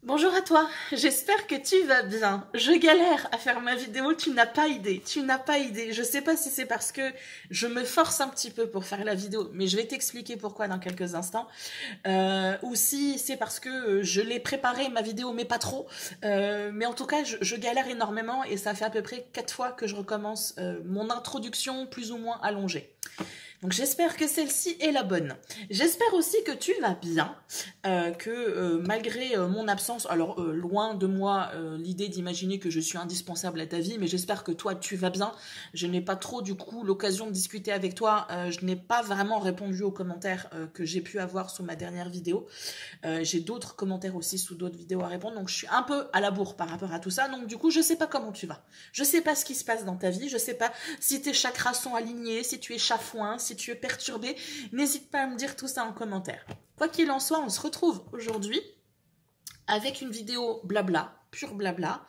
Bonjour à toi, j'espère que tu vas bien. Je galère à faire ma vidéo, tu n'as pas idée, Je sais pas si c'est parce que je me force un petit peu pour faire la vidéo, mais je vais t'expliquer pourquoi dans quelques instants. Ou si c'est parce que je l'ai préparé ma vidéo, mais pas trop. Mais en tout cas, je galère énormément et ça fait à peu près 4 fois que je recommence mon introduction plus ou moins allongée. Donc j'espère que celle-ci est la bonne. J'espère aussi que tu vas bien, malgré mon absence, alors loin de moi l'idée d'imaginer que je suis indispensable à ta vie, mais j'espère que toi tu vas bien. Je n'ai pas trop du coup l'occasion de discuter avec toi, je n'ai pas vraiment répondu aux commentaires que j'ai pu avoir sous ma dernière vidéo. J'ai d'autres commentaires aussi sous d'autres vidéos à répondre, donc je suis un peu à la bourre par rapport à tout ça, donc du coup je sais pas comment tu vas. Je sais pas ce qui se passe dans ta vie, je sais pas si tes chakras sont alignés, si tu es chafouin, si tu es perturbé, n'hésite pas à me dire tout ça en commentaire. Quoi qu'il en soit, on se retrouve aujourd'hui avec une vidéo blabla, pure blabla,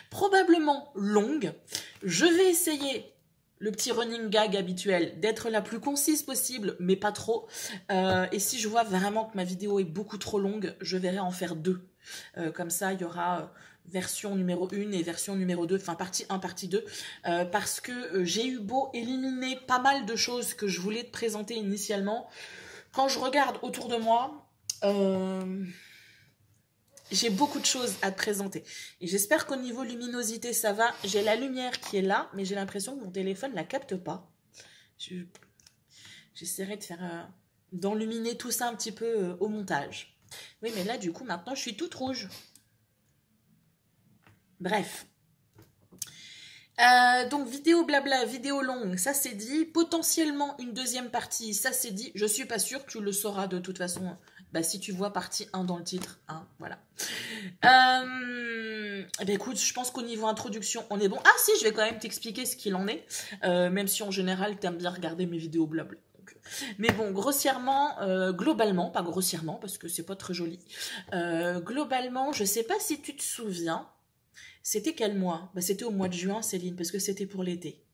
probablement longue. Je vais essayer le petit running gag habituel d'être la plus concise possible, mais pas trop. Et si je vois vraiment que ma vidéo est beaucoup trop longue, je verrai en faire 2. Comme ça, il y aura version numéro 1 et version numéro 2, enfin partie 1, partie 2, parce que j'ai eu beau éliminer pas mal de choses que je voulais te présenter initialement. Quand je regarde autour de moi, j'ai beaucoup de choses à te présenter. Et j'espère qu'au niveau luminosité, ça va. J'ai la lumière qui est là, mais j'ai l'impression que mon téléphone ne la capte pas. J'essaierai de faire d'enluminer tout ça un petit peu au montage. Oui, mais là, du coup, maintenant, je suis toute rouge. Bref. Donc vidéo blabla, vidéo longue, ça c'est dit. Potentiellement une deuxième partie, ça c'est dit. Je suis pas sûre, tu le sauras de toute façon. Bah, si tu vois partie 1 dans le titre, hein, voilà. Ben écoute, je pense qu'au niveau introduction, on est bon. Ah si, je vais quand même t'expliquer ce qu'il en est. Même si en général, t'aimes bien regarder mes vidéos blabla. Mais bon, grossièrement, globalement, pas grossièrement parce que c'est pas très joli. Globalement, je sais pas si tu te souviens. C'était quel mois? Bah, c'était au mois de juin, Céline, parce que c'était pour l'été.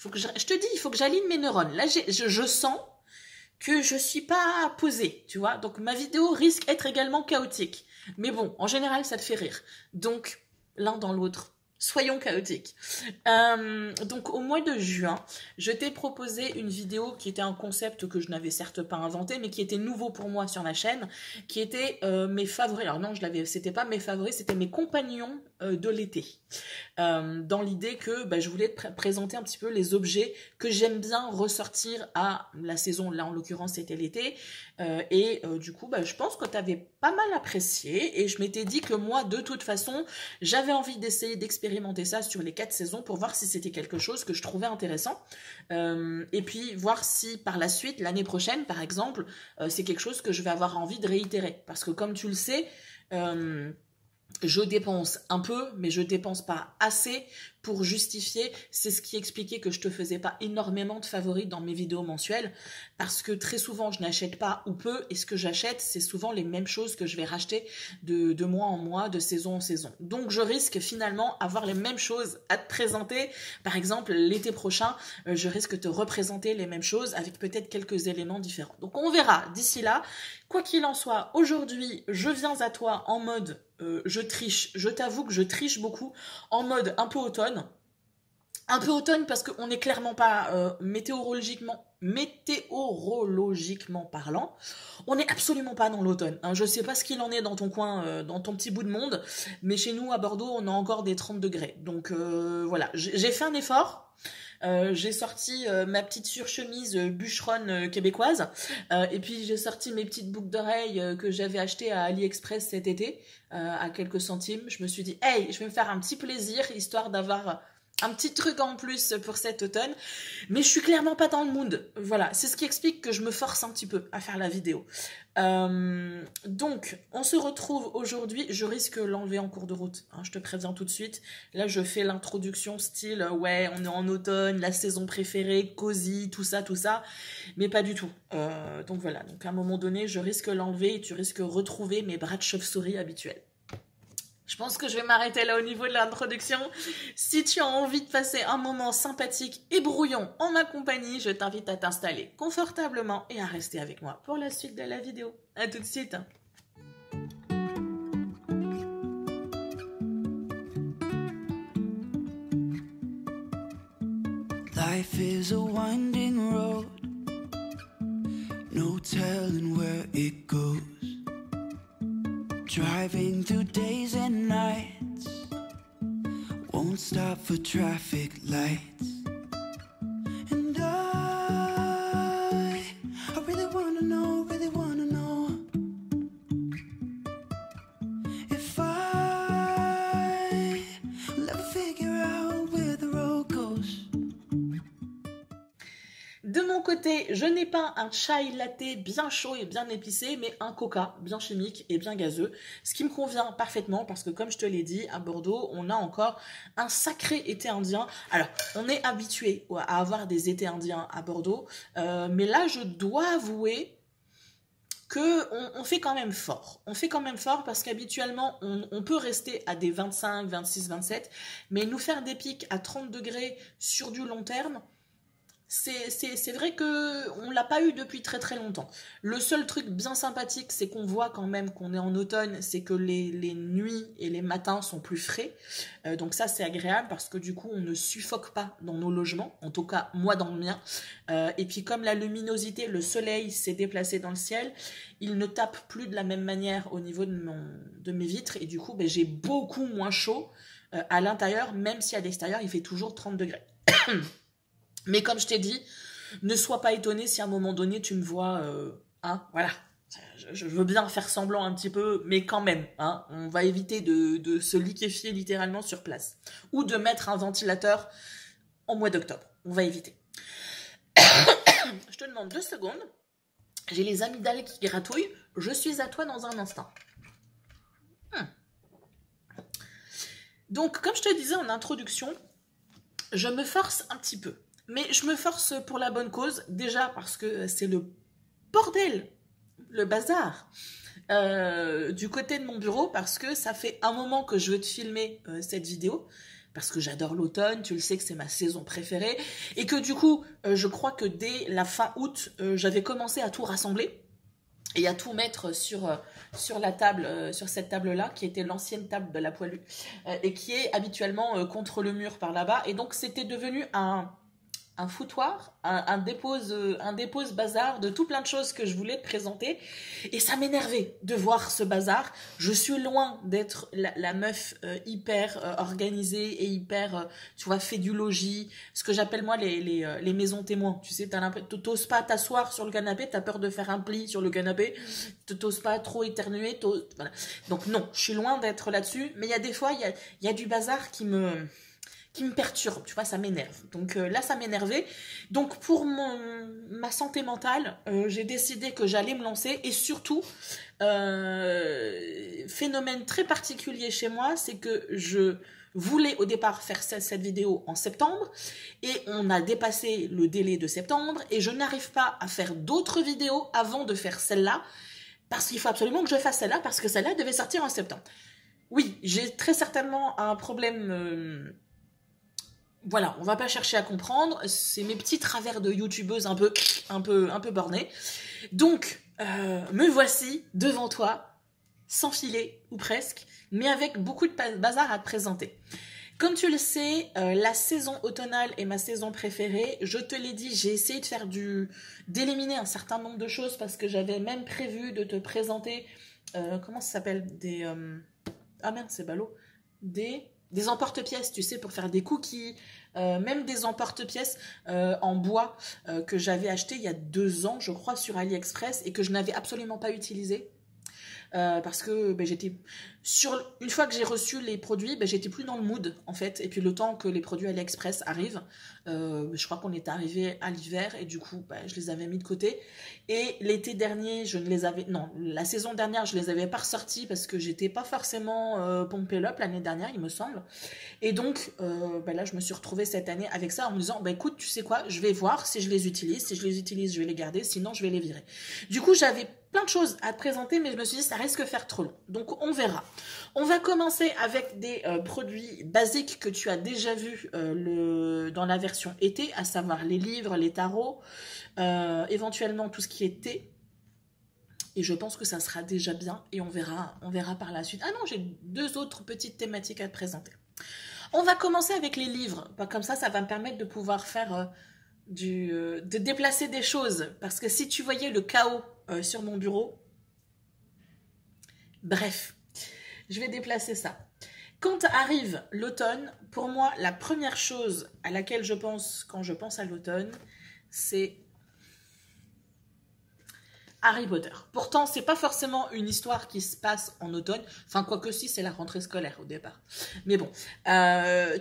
Je te dis, il faut que j'aligne mes neurones. Là, je sens que je suis pas posée, tu vois. Donc, ma vidéo risque d'être également chaotique. Mais bon, en général, ça te fait rire. Donc, l'un dans l'autre. Soyons chaotiques. Donc au mois de juin, je t'ai proposé une vidéo qui était un concept que je n'avais certes pas inventé, mais qui était nouveau pour moi sur la chaîne, qui était mes favoris. Alors non, c'était pas mes favoris, c'était mes compagnons de l'été. Dans l'idée que je voulais te présenter un petit peu les objets que j'aime bien ressortir à la saison. Là, en l'occurrence, c'était l'été. Du coup, je pense que tu avais pas mal apprécié. Et je m'étais dit que moi, de toute façon, j'avais envie d'essayer d'expérimenter ça sur les 4 saisons pour voir si c'était quelque chose que je trouvais intéressant. Et puis, voir si par la suite, l'année prochaine, par exemple, c'est quelque chose que je vais avoir envie de réitérer. Parce que comme tu le sais... je dépense un peu, mais je dépense pas assez pour justifier. C'est ce qui expliquait que je te faisais pas énormément de favoris dans mes vidéos mensuelles, parce que très souvent je n'achète pas ou peu, et ce que j'achète c'est souvent les mêmes choses que je vais racheter de mois en mois, de saison en saison. Donc je risque finalement avoir les mêmes choses à te présenter. Par exemple l'été prochain, je risque de te représenter les mêmes choses avec peut-être quelques éléments différents. Donc on verra d'ici là. Quoi qu'il en soit, aujourd'hui je viens à toi en mode je triche, je t'avoue que je triche beaucoup, en mode un peu automne. Un peu automne parce qu'on n'est clairement pas météorologiquement parlant, on n'est absolument pas dans l'automne. Hein. Je ne sais pas ce qu'il en est dans ton coin, dans ton petit bout de monde, mais chez nous à Bordeaux, on a encore des 30 degrés. Donc voilà, j'ai fait un effort. J'ai sorti ma petite surchemise bûcheronne québécoise, et puis j'ai sorti mes petites boucles d'oreilles que j'avais achetées à AliExpress cet été à quelques centimes. Je me suis dit, hey, je vais me faire un petit plaisir histoire d'avoir un petit truc en plus pour cet automne, mais je suis clairement pas dans le mood. Voilà, c'est ce qui explique que je me force un petit peu à faire la vidéo. Donc, on se retrouve aujourd'hui. Je risque l'enlever en cours de route, hein, je te préviens tout de suite. Là, je fais l'introduction style, ouais, on est en automne, la saison préférée, cosy, tout ça, mais pas du tout. Donc voilà, donc à un moment donné, je risque l'enlever et tu risques retrouver mes bras de chauve-souris habituels. Je pense que je vais m'arrêter là au niveau de l'introduction. Si tu as envie de passer un moment sympathique et brouillon en ma compagnie, je t'invite à t'installer confortablement et à rester avec moi pour la suite de la vidéo. À tout de suite. Life is a winding road, no telling where it goes. Driving through days and nights, won't stop for traffic lights. And I really wanna know if I'll ever figure out where the road goes. De mon côté, je n'ai pas un chai latte bien chaud et bien épicé, mais un coca bien chimique et bien gazeux, ce qui me convient parfaitement parce que comme je te l'ai dit, à Bordeaux, on a encore un sacré été indien. Alors, on est habitué à avoir des étés indiens à Bordeaux, mais là, je dois avouer que on fait quand même fort. On fait quand même fort parce qu'habituellement, on peut rester à des 25, 26, 27, mais nous faire des pics à 30 degrés sur du long terme, c'est vrai qu'on ne l'a pas eu depuis très très longtemps. Le seul truc bien sympathique, c'est qu'on voit quand même qu'on est en automne, c'est que les nuits et les matins sont plus frais. Donc ça, c'est agréable parce que du coup, on ne suffoque pas dans nos logements. En tout cas, moi dans le mien. Et puis comme la luminosité, le soleil s'est déplacé dans le ciel, il ne tape plus de la même manière au niveau de mes vitres. Et du coup, ben, j'ai beaucoup moins chaud à l'intérieur, même si à l'extérieur, il fait toujours 30 degrés. Mais comme je t'ai dit, ne sois pas étonné si à un moment donné tu me vois, voilà, je veux bien faire semblant un petit peu, mais quand même, hein, on va éviter de se liquéfier littéralement sur place. Ou de mettre un ventilateur en mois d'octobre, on va éviter. Je te demande 2 secondes, j'ai les amygdales qui gratouillent, je suis à toi dans un instant. Donc, comme je te disais en introduction, je me force un petit peu. Mais je me force pour la bonne cause, déjà parce que c'est le bordel, le bazar, du côté de mon bureau, parce que ça fait un moment que je veux te filmer cette vidéo, parce que j'adore l'automne, tu le sais que c'est ma saison préférée, et que du coup, je crois que dès la fin août, j'avais commencé à tout rassembler, et à tout mettre sur la table, sur cette table-là, qui était l'ancienne table de la poilue, et qui est habituellement contre le mur par là-bas, et donc c'était devenu un foutoir, un dépose bazar de tout plein de choses que je voulais te présenter. Et ça m'énervait de voir ce bazar. Je suis loin d'être la meuf hyper organisée et hyper, tu vois, fait du logis. Ce que j'appelle moi les maisons témoins. Tu sais, t'oses pas t'asseoir sur le canapé, t'as peur de faire un pli sur le canapé, t'oses pas trop éternuer. Voilà. Donc non, je suis loin d'être là-dessus. Mais il y a des fois, il y a du bazar qui me perturbe, tu vois, ça m'énerve. Donc là, ça m'énervait. Donc pour ma santé mentale, j'ai décidé que j'allais me lancer. Et surtout, phénomène très particulier chez moi, c'est que je voulais au départ faire cette vidéo en septembre. Et on a dépassé le délai de septembre. Et je n'arrive pas à faire d'autres vidéos avant de faire celle-là. Parce qu'il faut absolument que je fasse celle-là, parce que celle-là devait sortir en septembre. Oui, j'ai très certainement un problème... Voilà, on va pas chercher à comprendre, c'est mes petits travers de youtubeuse un peu bornée. Donc, me voici devant toi, sans filet, ou presque, mais avec beaucoup de bazar à te présenter. Comme tu le sais, la saison automnale est ma saison préférée. Je te l'ai dit, j'ai essayé de faire d'éliminer un certain nombre de choses parce que j'avais même prévu de te présenter, comment ça s'appelle, ah merde, c'est ballot, des emporte-pièces, tu sais, pour faire des cookies, même des emporte-pièces en bois que j'avais acheté il y a 2 ans, je crois, sur AliExpress et que je n'avais absolument pas utilisé. Parce que j'étais une fois que j'ai reçu les produits, j'étais plus dans le mood en fait. Et puis le temps que les produits AliExpress arrivent, je crois qu'on était arrivé à l'hiver et du coup je les avais mis de côté. Et l'été dernier, la saison dernière, je les avais pas ressortis parce que j'étais pas forcément pompé up l'année dernière, il me semble. Et donc là, je me suis retrouvée cette année avec ça en me disant écoute, tu sais quoi, je vais voir si je les utilise. Si je les utilise, je vais les garder. Sinon, je vais les virer. Du coup, j'avais plein de choses à te présenter, mais je me suis dit ça risque de faire trop long. Donc on verra. On va commencer avec des produits basiques que tu as déjà vus dans la version été, à savoir les livres, les tarots, éventuellement tout ce qui est thé. Et je pense que ça sera déjà bien et on verra par la suite. Ah non, j'ai 2 autres petites thématiques à te présenter. On va commencer avec les livres. Bah, comme ça va me permettre de pouvoir faire de déplacer des choses. Parce que si tu voyais le chaos sur mon bureau, bref, je vais déplacer ça. Quand arrive l'automne, pour moi, la première chose à laquelle je pense quand je pense à l'automne, c'est Harry Potter. Pourtant, c'est pas forcément une histoire qui se passe en automne. Enfin, quoique si, c'est la rentrée scolaire au départ. Mais bon,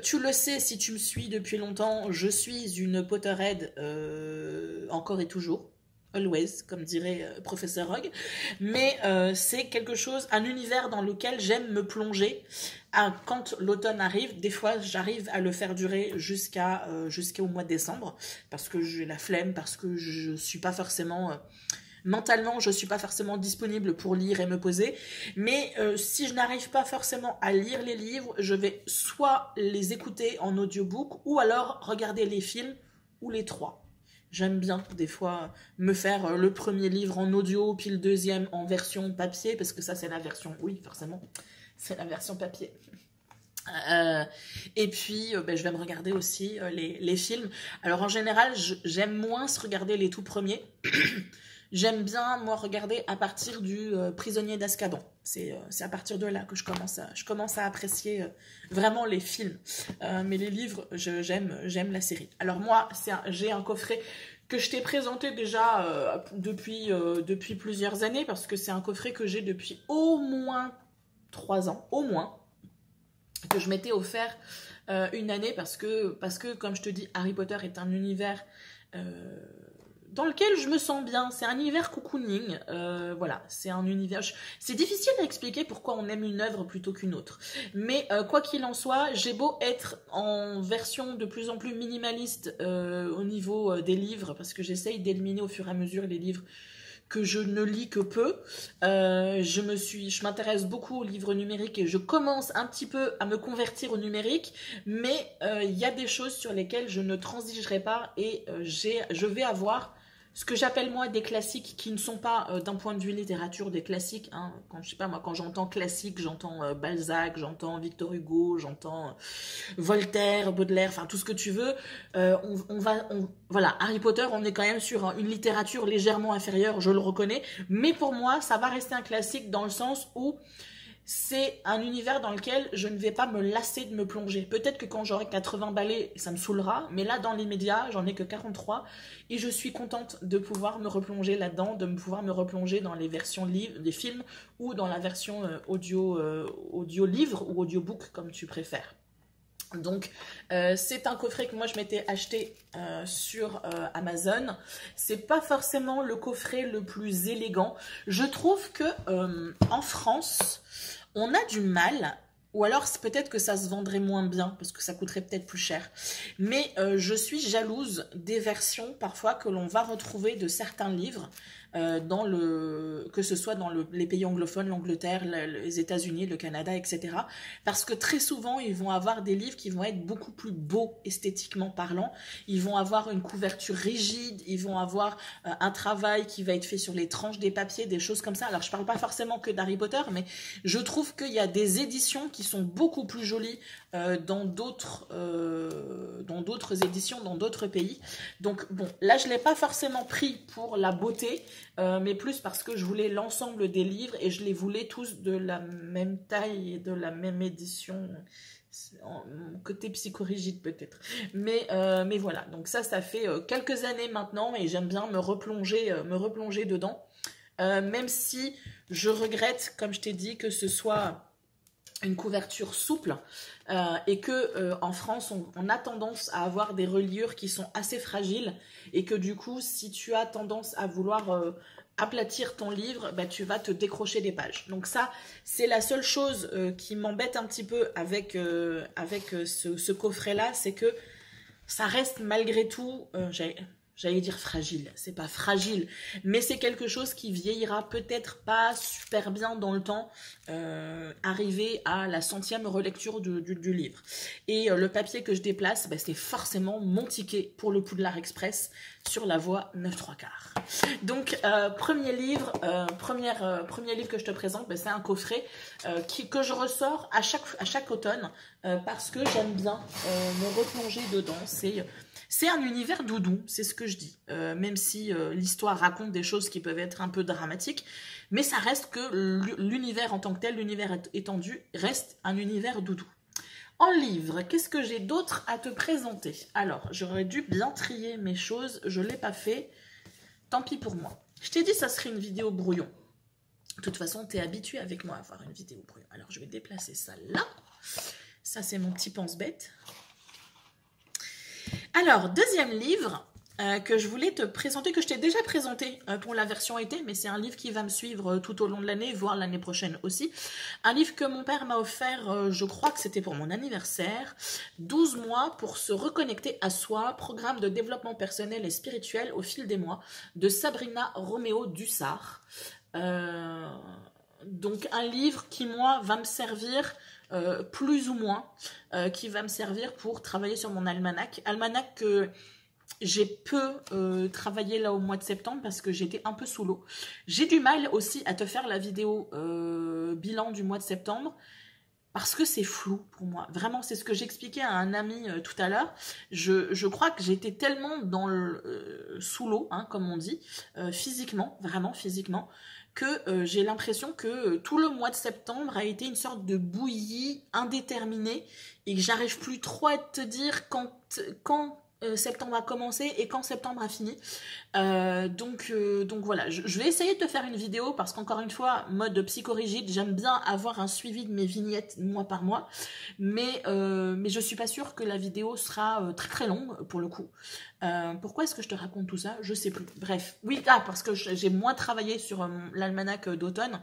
tu le sais, si tu me suis depuis longtemps, je suis une Potterhead encore et toujours. Always, comme dirait Professeur Rogue. Mais c'est quelque chose, un univers dans lequel j'aime me plonger. Quand l'automne arrive, des fois j'arrive à le faire durer jusqu'au mois de décembre. Parce que j'ai la flemme, parce que je suis pas forcément... mentalement, je suis pas forcément disponible pour lire et me poser. Mais si je n'arrive pas forcément à lire les livres, je vais soit les écouter en audiobook ou alors regarder les films ou les trois. J'aime bien des fois me faire le premier livre en audio, puis le deuxième en version papier, parce que ça c'est la version, oui forcément, c'est la version papier. Et puis je vais me regarder aussi les films. Alors en général, j'aime moins se regarder les tout premiers. J'aime bien, moi, regarder à partir du Prisonnier d'Azkaban. C'est à partir de là que je commence à apprécier vraiment les films. Mais les livres, j'aime la série. Alors moi, j'ai un coffret que je t'ai présenté déjà depuis plusieurs années, parce que c'est un coffret que j'ai depuis au moins 3 ans, au moins, que je m'étais offert une année, parce que, comme je te dis, Harry Potter est un univers... dans lequel je me sens bien. C'est un univers cocooning. Voilà, c'est un univers... C'est difficile à expliquer pourquoi on aime une œuvre plutôt qu'une autre. Mais quoi qu'il en soit, j'ai beau être en version de plus en plus minimaliste au niveau des livres, parce que j'essaye d'éliminer au fur et à mesure les livres que je ne lis que peu. Je m'intéresse beaucoup aux livres numériques et je commence un petit peu à me convertir au numérique, mais il y a des choses sur lesquelles je ne transigerai pas et je vais avoir ce que j'appelle moi des classiques qui ne sont pas d'un point de vue littérature des classiques. Hein. Je sais pas moi, quand j'entends classique, j'entends Balzac, j'entends Victor Hugo, j'entends Voltaire, Baudelaire, enfin tout ce que tu veux. Voilà, Harry Potter, on est quand même sur une littérature légèrement inférieure, je le reconnais, mais pour moi, ça va rester un classique dans le sens où c'est un univers dans lequel je ne vais pas me lasser de me plonger. Peut-être que quand j'aurai 80 balais, ça me saoulera, mais là, dans l'immédiat, j'en ai que 43, et je suis contente de pouvoir me replonger là-dedans, de pouvoir me replonger dans les versions des films, ou dans la version audio-livre, ou audiobook, comme tu préfères. Donc c'est un coffret que moi je m'étais acheté sur Amazon. C'est pas forcément le coffret le plus élégant. Je trouve que en France, on a du mal, ou alors c'est peut-être que ça se vendrait moins bien parce que ça coûterait peut-être plus cher. Mais je suis jalouse des versions parfois que l'on va retrouver de certains livres. Que ce soit dans les pays anglophones, l'Angleterre, les États-Unis, le Canada, etc. Parce que très souvent, ils vont avoir des livres qui vont être beaucoup plus beaux esthétiquement parlant. Ils vont avoir une couverture rigide, ils vont avoir un travail qui va être fait sur les tranches des papiers, des choses comme ça. Alors, je parle pas forcément que d'Harry Potter, mais je trouve qu'il y a des éditions qui sont beaucoup plus jolies dans d'autres éditions, dans d'autres pays. Donc, bon, là, je l'ai pas forcément pris pour la beauté, mais plus parce que je voulais l'ensemble des livres et je les voulais tous de la même taille et de la même édition, côté psychorigide peut-être, mais voilà, donc ça fait quelques années maintenant et j'aime bien me replonger dedans, même si je regrette, comme je t'ai dit, que ce soit une couverture souple et que en France on a tendance à avoir des reliures qui sont assez fragiles et que du coup si tu as tendance à vouloir aplatir ton livre, bah, tu vas te décrocher des pages. Donc ça c'est la seule chose qui m'embête un petit peu avec ce coffret là, c'est que ça reste malgré tout j'allais dire fragile, c'est pas fragile, mais c'est quelque chose qui vieillira peut-être pas super bien dans le temps, arrivé à la 100e relecture du livre. Et le papier que je déplace, bah, c'est forcément mon ticket pour le Poudlard Express sur la voie 9¾ Donc, premier livre que je te présente, bah, c'est un coffret que je ressors à chaque automne parce que j'aime bien me replonger dedans. C'est un univers doudou, c'est ce que je dis. Même si l'histoire raconte des choses qui peuvent être un peu dramatiques, mais ça reste que l'univers en tant que tel, l'univers étendu, reste un univers doudou. En livre, qu'est-ce que j'ai d'autre à te présenter? Alors, j'aurais dû bien trier mes choses, je ne l'ai pas fait. Tant pis pour moi. Je t'ai dit ça serait une vidéo brouillon. De toute façon, tu es habitué avec moi à faire une vidéo brouillon. Alors, je vais déplacer ça là. Ça, c'est mon petit pense-bête. Alors, deuxième livre que je voulais te présenter, que je t'ai déjà présenté pour la version été, mais c'est un livre qui va me suivre tout au long de l'année, voire l'année prochaine aussi. Un livre que mon père m'a offert, je crois que c'était pour mon anniversaire, 12 mois pour se reconnecter à soi, programme de développement personnel et spirituel au fil des mois, de Sabrina Romeo Dussart. Donc un livre qui, moi, va me servir... plus ou moins, qui va me servir pour travailler sur mon almanach. Almanach que j'ai peu travaillé là au mois de septembre parce que j'étais un peu sous l'eau. J'ai du mal aussi à te faire la vidéo bilan du mois de septembre parce que c'est flou pour moi. Vraiment, c'est ce que j'expliquais à un ami tout à l'heure. Je crois que j'étais tellement sous l'eau, hein, comme on dit, physiquement, vraiment physiquement, que j'ai l'impression que tout le mois de septembre a été une sorte de bouillie indéterminée et que j'arrive plus trop à te dire quand septembre a commencé et quand septembre a fini. Donc voilà, je vais essayer de te faire une vidéo parce qu'encore une fois, mode psychorigide, j'aime bien avoir un suivi de mes vignettes mois par mois, mais je suis pas sûre que la vidéo sera très très longue pour le coup. Pourquoi est-ce que je te raconte tout ça? Je sais plus. Bref, oui, parce que j'ai moins travaillé sur l'almanach d'automne,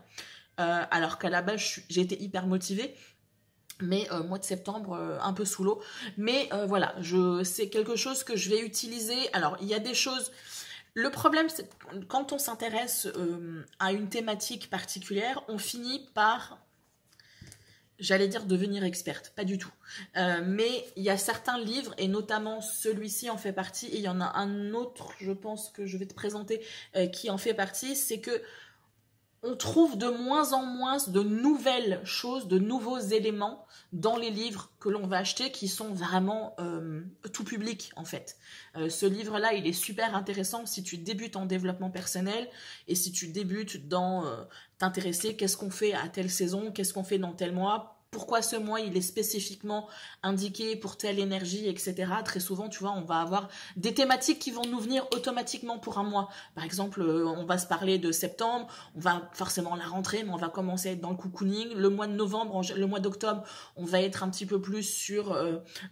alors qu'à la base j'ai été hyper motivée. Mais mois de septembre, un peu sous l'eau. Mais voilà, c'est quelque chose que je vais utiliser. Alors, il y a des choses... Le problème, c'est que quand on s'intéresse à une thématique particulière, on finit par, j'allais dire, devenir experte. Pas du tout. Mais il y a certains livres, et notamment celui-ci en fait partie, et il y en a un autre, je pense, que je vais te présenter, qui en fait partie, c'est que on trouve de moins en moins de nouvelles choses, de nouveaux éléments dans les livres que l'on va acheter qui sont vraiment tout public en fait. Ce livre-là, il est super intéressant si tu débutes en développement personnel et si tu débutes dans t'intéresser qu'est-ce qu'on fait à telle saison, qu'est-ce qu'on fait dans tel mois, pourquoi ce mois il est spécifiquement indiqué pour telle énergie, etc. Très souvent, tu vois, on va avoir des thématiques qui vont nous venir automatiquement pour un mois. Par exemple, on va se parler de septembre, on va forcément la rentrée, mais on va commencer à être dans le cocooning. Le mois de novembre, le mois d'octobre, on va être un petit peu plus sur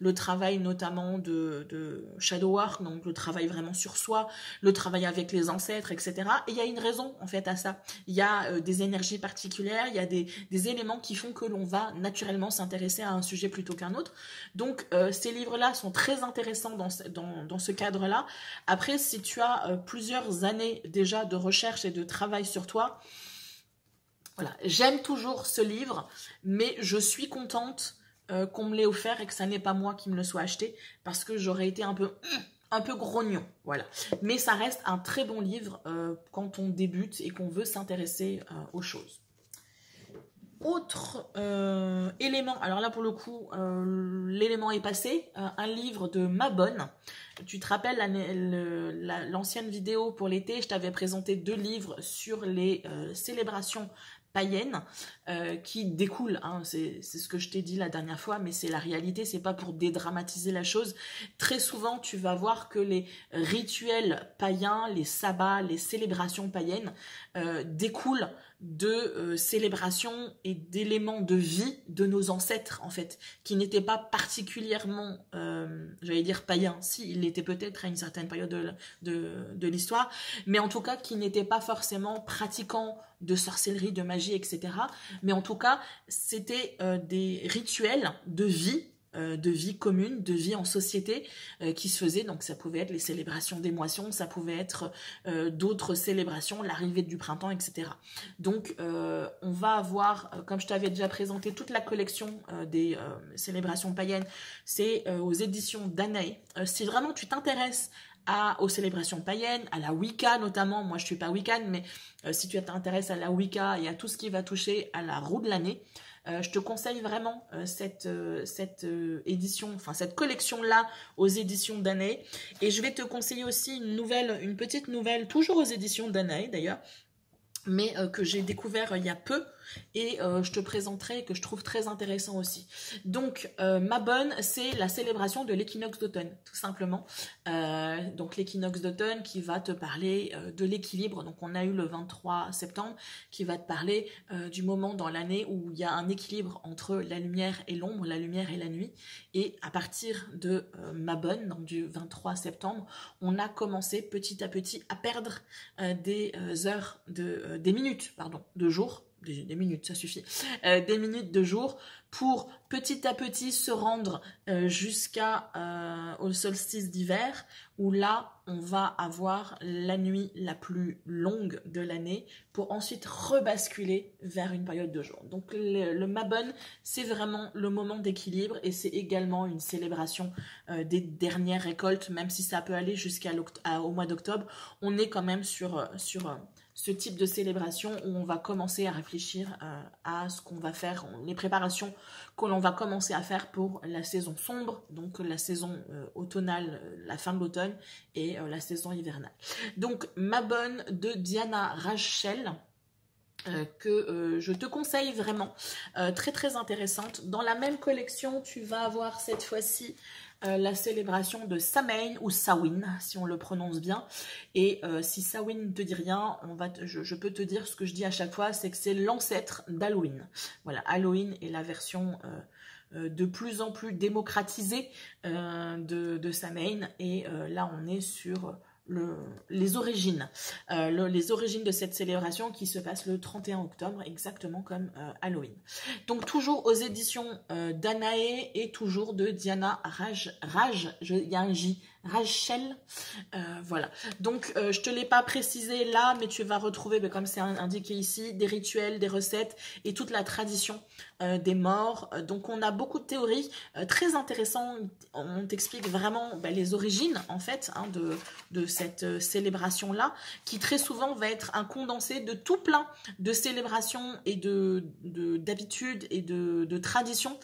le travail notamment de shadow work, donc le travail vraiment sur soi, le travail avec les ancêtres, etc. Et il y a une raison en fait à ça. Il y a des énergies particulières, il y a des éléments qui font que l'on va naturellement s'intéresser à un sujet plutôt qu'un autre. Donc ces livres-là sont très intéressants dans ce cadre-là. Après, si tu as plusieurs années déjà de recherche et de travail sur toi, voilà, j'aime toujours ce livre, mais je suis contente qu'on me l'ait offert et que ça n'est pas moi qui me le soit acheté, parce que j'aurais été un peu grognon, voilà. Mais ça reste un très bon livre quand on débute et qu'on veut s'intéresser aux choses. Autre élément, alors là pour le coup, l'élément est passé, un livre de Mabonne. Tu te rappelles l'ancienne vidéo pour l'été, je t'avais présenté 2 livres sur les célébrations païennes qui découlent, hein, c'est ce que je t'ai dit la dernière fois, mais c'est la réalité, c'est pas pour dédramatiser la chose. Très souvent, tu vas voir que les rituels païens, les sabbats, les célébrations païennes découlent de célébrations et d'éléments de vie de nos ancêtres, en fait, qui n'étaient pas particulièrement, j'allais dire païens, si, il l'était peut-être à une certaine période de l'histoire, mais en tout cas, qui n'étaient pas forcément pratiquants de sorcellerie, de magie, etc. Mais en tout cas, c'était des rituels de vie de vie commune, de vie en société qui se faisait. Donc ça pouvait être les célébrations des moissons, ça pouvait être d'autres célébrations, l'arrivée du printemps, etc. Donc on va avoir, comme je t'avais déjà présenté, toute la collection des célébrations païennes, c'est aux éditions Danae. Si vraiment tu t'intéresses aux célébrations païennes, à la Wicca notamment, moi je suis pas Wiccan, mais si tu t'intéresses à la Wicca et à tout ce qui va toucher à la roue de l'année, je te conseille vraiment cette édition, enfin cette collection-là aux éditions Danae. Et je vais te conseiller aussi une petite nouvelle, toujours aux éditions Danae d'ailleurs, mais que j'ai découvert il y a peu et je te présenterai, que je trouve très intéressant aussi. Donc ma bonne, c'est la célébration de l'équinoxe d'automne, tout simplement. Donc l'équinoxe d'automne qui va te parler de l'équilibre. Donc on a eu le 23 septembre qui va te parler du moment dans l'année où il y a un équilibre entre la lumière et l'ombre, la lumière et la nuit. Et à partir de ma bonne, donc du 23 septembre, on a commencé petit à petit à perdre des minutes, de jour. Des minutes, ça suffit, des minutes de jour pour petit à petit se rendre jusqu'au solstice d'hiver où là on va avoir la nuit la plus longue de l'année pour ensuite rebasculer vers une période de jour. Donc le Mabon, c'est vraiment le moment d'équilibre et c'est également une célébration des dernières récoltes, même si ça peut aller jusqu'au mois d'octobre. On est quand même sur ce type de célébration où on va commencer à réfléchir à ce qu'on va faire, les préparations que l'on va commencer à faire pour la saison sombre, donc la saison automnale, la fin de l'automne, et la saison hivernale. Donc ma bonne de Diana Rachel, que je te conseille vraiment, très très intéressante. Dans la même collection, tu vas avoir cette fois-ci la célébration de Samhain ou Samhain, si on le prononce bien. Et si Samhain ne te dit rien, je peux te dire ce que je dis à chaque fois, c'est que c'est l'ancêtre d'Halloween. Voilà, Halloween est la version de plus en plus démocratisée de Samhain. Et là, on est sur les origines. Les origines de cette célébration qui se passe le 31 octobre, exactement comme Halloween. Donc toujours aux éditions Danae et toujours de Diana il y a un J, Rachel, voilà. Donc je te l'ai pas précisé là, mais tu vas retrouver, comme c'est indiqué ici, des rituels, des recettes et toute la tradition des morts. Donc on a beaucoup de théories très intéressantes. On t'explique vraiment les origines en fait de cette célébration là, qui très souvent va être un condensé de tout plein de célébrations et d'habitudes et de traditions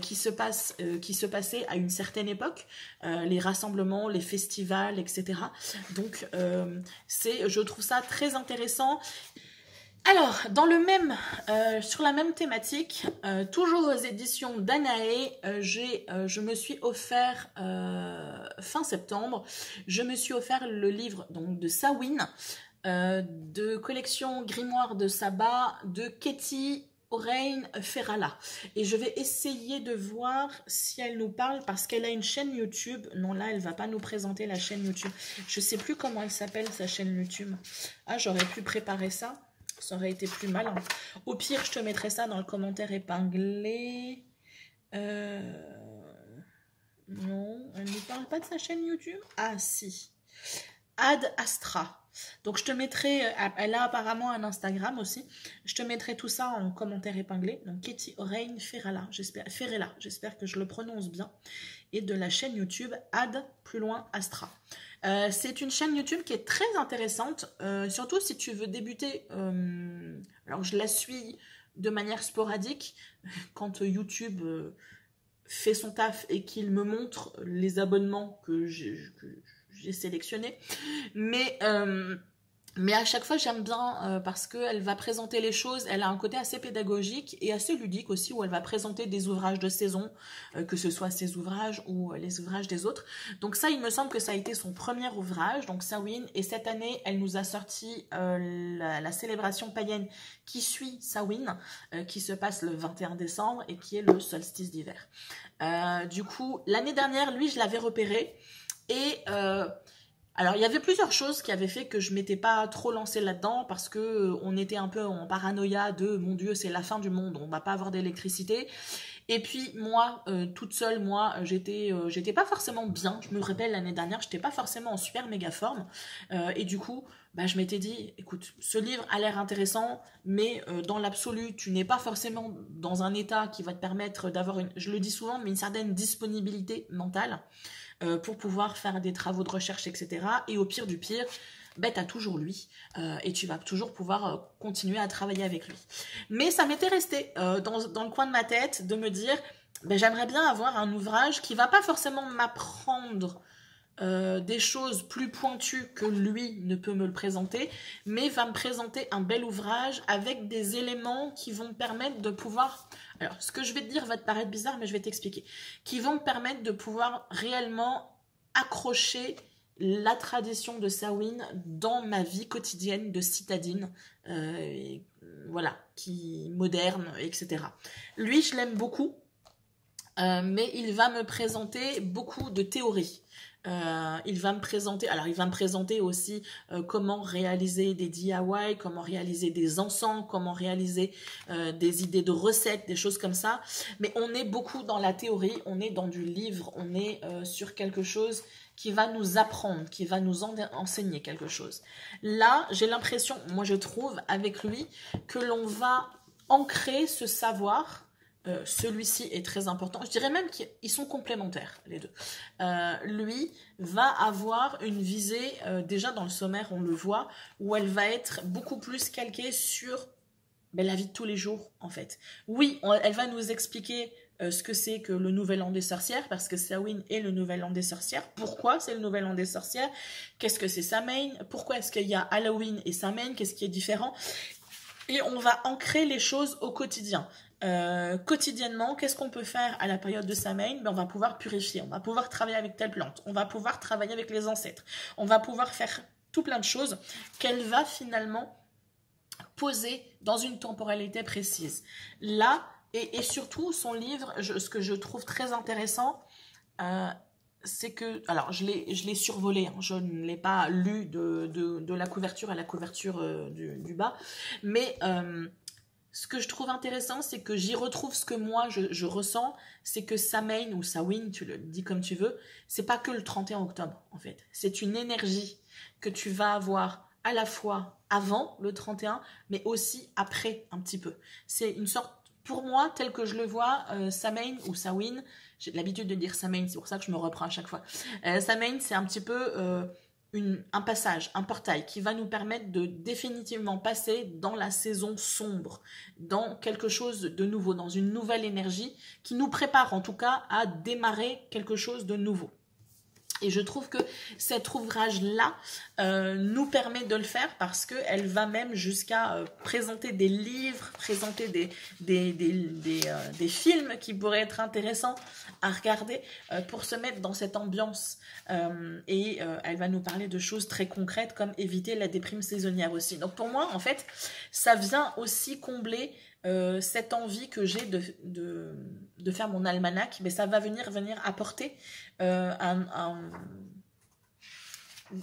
qui se passaient à une certaine époque, les rassemblements, les festivals, etc. Donc je trouve ça très intéressant. Alors, sur la même thématique, toujours aux éditions Danae, je me suis offert, fin septembre, je me suis offert le livre donc, de Samhain, de collection Grimoire de Saba, de Katie Orain Ferrala. Et je vais essayer de voir si elle nous parle, parce qu'elle a une chaîne YouTube. Non, là, elle va pas nous présenter la chaîne YouTube. Je sais plus comment elle s'appelle, sa chaîne YouTube. Ah, j'aurais pu préparer ça. Ça aurait été plus malin. Au pire, je te mettrai ça dans le commentaire épinglé. Non, elle ne parle pas de sa chaîne YouTube. Ah, si. Ad Astra. Donc, je te mettrai... Elle a apparemment un Instagram aussi. Je te mettrai tout ça en commentaire épinglé. Donc, Katie Orain Ferrala. J'espère que je le prononce bien. Et de la chaîne YouTube Ad, plus loin, Astra. C'est une chaîne YouTube qui est très intéressante, surtout si tu veux débuter. Alors je la suis de manière sporadique quand YouTube fait son taf et qu'il me montre les abonnements que j'ai sélectionnés, mais à chaque fois j'aime bien parce qu'elle va présenter les choses, elle a un côté assez pédagogique et assez ludique aussi, où elle va présenter des ouvrages de saison, que ce soit ses ouvrages ou les ouvrages des autres. Donc ça, il me semble que ça a été son premier ouvrage, donc Samhain, et cette année elle nous a sorti la célébration païenne qui suit Samhain, qui se passe le 21 décembre et qui est le solstice d'hiver. Du coup, l'année dernière, lui, je l'avais repéré et... alors, il y avait plusieurs choses qui avaient fait que je m'étais pas trop lancée là-dedans parce que on était un peu en paranoïa de « mon Dieu, c'est la fin du monde, on va pas avoir d'électricité ». Et puis moi, toute seule, moi, j'étais pas forcément bien. Je me rappelle l'année dernière, j'étais pas forcément en super méga forme. Et du coup, bah, je m'étais dit, écoute, ce livre a l'air intéressant, mais dans l'absolu, tu n'es pas forcément dans un état qui va te permettre d'avoir je le dis souvent, mais une certaine disponibilité mentale pour pouvoir faire des travaux de recherche, etc. Et au pire du pire, ben, tu as toujours lui et tu vas toujours pouvoir continuer à travailler avec lui. Mais ça m'était resté dans le coin de ma tête de me dire, ben, j'aimerais bien avoir un ouvrage qui va pas forcément m'apprendre des choses plus pointues que lui ne peut me le présenter, mais va me présenter un bel ouvrage avec des éléments qui vont me permettre de pouvoir... Alors, ce que je vais te dire va te paraître bizarre, mais je vais t'expliquer. Qui vont me permettre de pouvoir réellement accrocher la tradition de Samhain dans ma vie quotidienne de citadine, voilà, qui moderne, etc. Lui, je l'aime beaucoup, mais il va me présenter beaucoup de théories. Il va me présenter aussi comment réaliser des DIY, comment réaliser des encens, comment réaliser des idées de recettes, des choses comme ça. Mais on est beaucoup dans la théorie, on est dans du livre, on est sur quelque chose qui va nous apprendre, qui va nous enseigner quelque chose. Là, j'ai l'impression, moi je trouve, avec lui, que l'on va ancrer ce savoir. Celui-ci est très important. Je dirais même qu'ils sont complémentaires, les deux. Lui va avoir une visée, déjà dans le sommaire, on le voit, où elle va être beaucoup plus calquée sur la vie de tous les jours, en fait. Oui, elle va nous expliquer ce que c'est que le Nouvel An des Sorcières, parce que Samhain est le Nouvel An des Sorcières. Pourquoi c'est le Nouvel An des Sorcières? Qu'est-ce que c'est Samhain? Pourquoi est-ce qu'il y a Halloween et Samhain? Qu'est-ce qui est différent? Et on va ancrer les choses au quotidien. Quotidiennement, qu'est-ce qu'on peut faire à la période de Samhain? On va pouvoir purifier, on va pouvoir travailler avec telle plante, on va pouvoir travailler avec les ancêtres, on va pouvoir faire tout plein de choses qu'elle va finalement poser dans une temporalité précise. Là, et surtout son livre, ce que je trouve très intéressant, c'est que, alors je l'ai survolé, hein, je ne l'ai pas lu de la couverture à la couverture du bas, mais ce que je trouve intéressant, c'est que j'y retrouve ce que moi je ressens, c'est que Samhain ou Samhain, tu le dis comme tu veux, c'est pas que le 31 octobre en fait, c'est une énergie que tu vas avoir à la fois avant le 31, mais aussi après un petit peu. C'est une sorte, pour moi, tel que je le vois, Samhain ou Samhain, j'ai l'habitude de dire Samhain, c'est pour ça que je me reprends à chaque fois. Samhain, c'est un petit peu un passage, un portail qui va nous permettre de définitivement passer dans la saison sombre, dans quelque chose de nouveau, dans une nouvelle énergie qui nous prépare en tout cas à démarrer quelque chose de nouveau. Et je trouve que cet ouvrage-là nous permet de le faire parce qu'elle va même jusqu'à présenter des livres, présenter des films qui pourraient être intéressants à regarder pour se mettre dans cette ambiance. Elle va nous parler de choses très concrètes comme éviter la déprime saisonnière aussi. Donc pour moi, en fait, ça vient aussi combler cette envie que j'ai de faire mon almanach, mais ça va venir apporter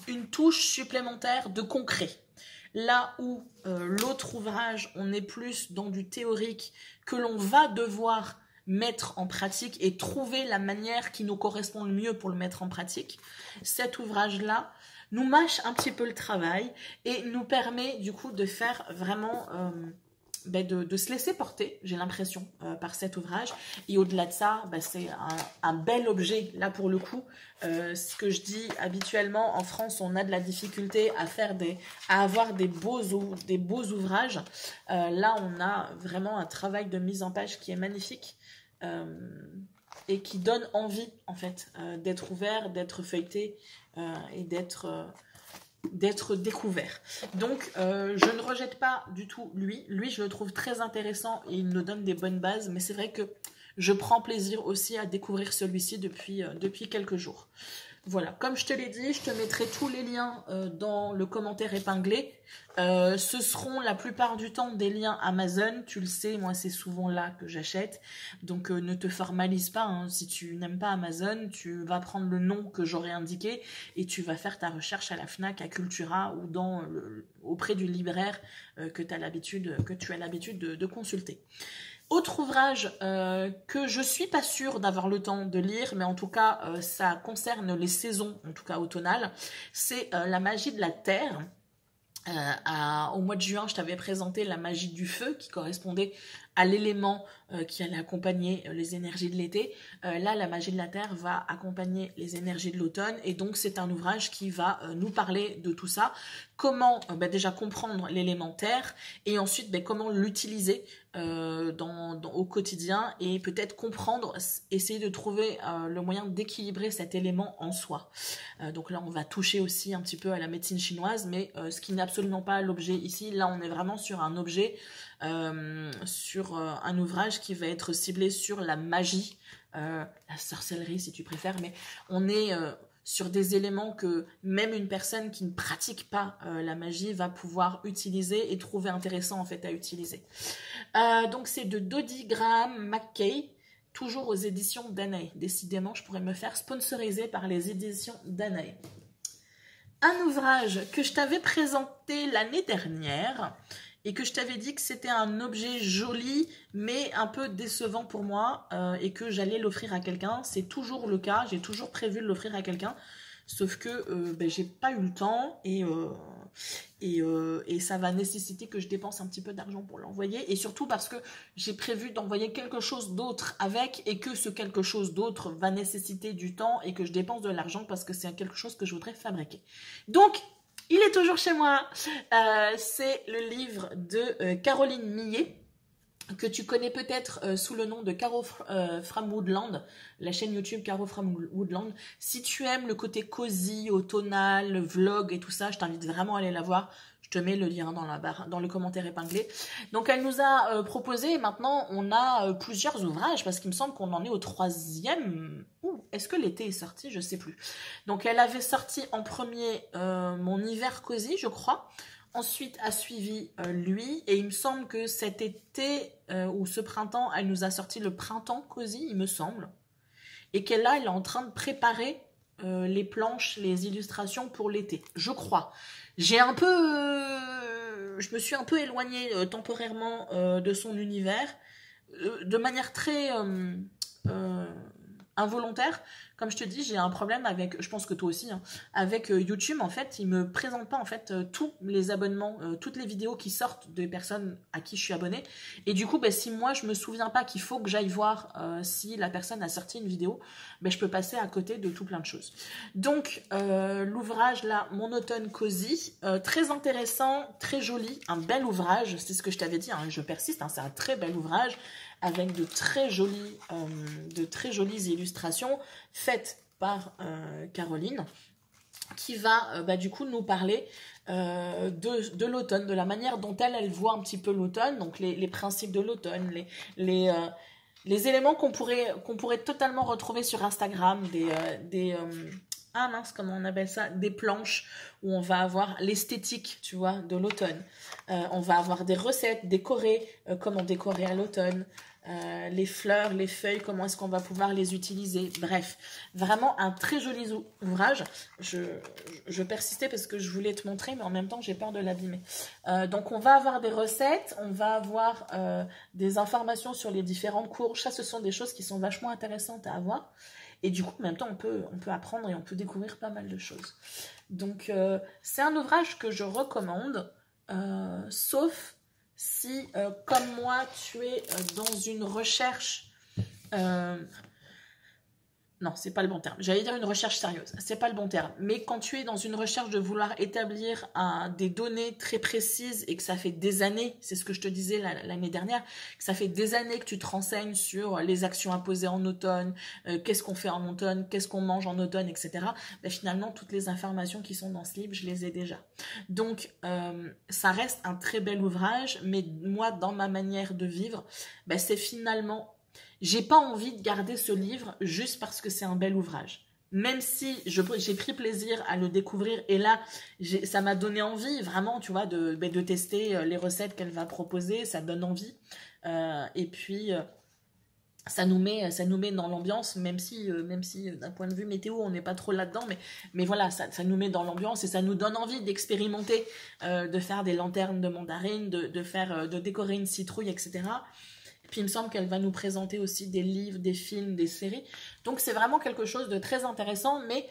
une touche supplémentaire de concret. Là où l'autre ouvrage, on est plus dans du théorique que l'on va devoir mettre en pratique et trouver la manière qui nous correspond le mieux pour le mettre en pratique. Cet ouvrage-là nous mâche un petit peu le travail et nous permet du coup de faire vraiment... de se laisser porter, j'ai l'impression, par cet ouvrage. Et au-delà de ça, c'est un bel objet, là pour le coup. Ce que je dis habituellement, en France, on a de la difficulté à avoir des beaux ouvrages. Là, on a vraiment un travail de mise en page qui est magnifique et qui donne envie, en fait, d'être ouvert, d'être feuilleté et d'être découvert. Donc, je ne rejette pas du tout lui. Lui, je le trouve très intéressant et il nous donne des bonnes bases. Mais c'est vrai que je prends plaisir aussi à découvrir celui-ci depuis quelques jours. Voilà, comme je te l'ai dit, je te mettrai tous les liens dans le commentaire épinglé. Ce seront la plupart du temps des liens Amazon. Tu le sais, moi c'est souvent là que j'achète. Donc ne te formalise pas, hein. Si tu n'aimes pas Amazon, tu vas prendre le nom que j'aurai indiqué et tu vas faire ta recherche à la Fnac, à Cultura ou auprès du libraire que tu as l'habitude de consulter. Autre ouvrage que je suis pas sûre d'avoir le temps de lire, mais en tout cas ça concerne les saisons, en tout cas automnales, c'est La magie de la terre. Au mois de juin, je t'avais présenté la magie du feu qui correspondait à l'élément qui allait accompagner les énergies de l'été. Là, la magie de la terre va accompagner les énergies de l'automne et donc c'est un ouvrage qui va nous parler de tout ça. Comment déjà comprendre l'élément terre et ensuite comment l'utiliser au quotidien et peut-être comprendre, essayer de trouver le moyen d'équilibrer cet élément en soi. Donc là, on va toucher aussi un petit peu à la médecine chinoise, mais ce qui n'est absolument pas l'objet ici. Là, on est vraiment sur un objet, sur un ouvrage qui va être ciblé sur la magie, la sorcellerie si tu préfères, mais on est sur des éléments que même une personne qui ne pratique pas la magie va pouvoir utiliser et trouver intéressant en fait à utiliser. Donc c'est de Dodie Graham McKay, toujours aux éditions Danae. Décidément, je pourrais me faire sponsoriser par les éditions Danae. Un ouvrage que je t'avais présenté l'année dernière et que je t'avais dit que c'était un objet joli mais un peu décevant pour moi et que j'allais l'offrir à quelqu'un. C'est toujours le cas, j'ai toujours prévu de l'offrir à quelqu'un, sauf que j'ai pas eu le temps et ça va nécessiter que je dépense un petit peu d'argent pour l'envoyer, et surtout parce que j'ai prévu d'envoyer quelque chose d'autre avec, et que ce quelque chose d'autre va nécessiter du temps et que je dépense de l'argent parce que c'est quelque chose que je voudrais fabriquer. Donc il est toujours chez moi. C'est le livre de Caroline Millet, que tu connais peut-être sous le nom de Caro from Woodland, la chaîne YouTube Caro from Woodland. Si tu aimes le côté cosy, automnal, le vlog et tout ça, je t'invite vraiment à aller la voir. Je te mets le lien dans la barre, dans le commentaire épinglé. Donc elle nous a proposé, et maintenant on a plusieurs ouvrages, parce qu'il me semble qu'on en est au 3e. Est-ce que l'été est sorti? Je sais plus. Donc elle avait sorti en premier Mon hiver cosy, je crois. Ensuite a suivi lui, et il me semble que cet été ou ce printemps, elle nous a sorti le printemps cosy, il me semble. Et qu'elle là, elle est en train de préparer les planches, les illustrations pour l'été, je crois. J'ai un peu, je me suis un peu éloignée temporairement de son univers, de manière très involontaire. Comme je te dis, j'ai un problème avec, je pense que toi aussi, hein, avec YouTube. En fait, il me présente pas en fait tous les abonnements, toutes les vidéos qui sortent des personnes à qui je suis abonnée. Et du coup, si moi je me souviens pas qu'il faut que j'aille voir si la personne a sorti une vidéo, je peux passer à côté de tout plein de choses. Donc l'ouvrage là, Mon automne cosy, très intéressant, très joli, un bel ouvrage. C'est ce que je t'avais dit, hein, je persiste, hein, c'est un très bel ouvrage avec de très jolies illustrations faites par Caroline, qui va du coup nous parler de l'automne, de la manière dont elle voit un petit peu l'automne, donc les principes de l'automne, les éléments qu'on pourrait totalement retrouver sur Instagram, comment on appelle ça, des planches où on va avoir l'esthétique, tu vois, de l'automne. On va avoir des recettes décorées, comment décorer à l'automne, les fleurs, les feuilles, comment est-ce qu'on va pouvoir les utiliser. Bref, vraiment un très joli ouvrage. Je persistais parce que je voulais te montrer, mais en même temps j'ai peur de l'abîmer. Donc on va avoir des recettes, on va avoir des informations sur les différentes courges. Ça, ce sont des choses qui sont vachement intéressantes à avoir. Et du coup, en même temps, on peut apprendre et on peut découvrir pas mal de choses. Donc, c'est un ouvrage que je recommande, sauf si, comme moi, tu es dans une recherche... non, c'est pas le bon terme. J'allais dire une recherche sérieuse. C'est pas le bon terme. Mais quand tu es dans une recherche de vouloir établir des données très précises et que ça fait des années, c'est ce que je te disais l'année dernière, que ça fait des années que tu te renseignes sur les actions à poser en automne, qu'est-ce qu'on fait en automne, qu'est-ce qu'on mange en automne, etc. Finalement, toutes les informations qui sont dans ce livre, je les ai déjà. Donc, ça reste un très bel ouvrage, mais moi, dans ma manière de vivre, c'est finalement... J'ai pas envie de garder ce livre juste parce que c'est un bel ouvrage. Même si j'ai pris plaisir à le découvrir, et là, ça m'a donné envie, vraiment, tu vois, de tester les recettes qu'elle va proposer, ça donne envie. Et puis, ça nous met dans l'ambiance, même si d'un point de vue météo, on n'est pas trop là-dedans, mais voilà, ça nous met dans l'ambiance et ça nous donne envie d'expérimenter, de faire des lanternes de mandarine, de décorer une citrouille, etc. Puis il me semble qu'elle va nous présenter aussi des livres, des films, des séries. Donc c'est vraiment quelque chose de très intéressant. Mais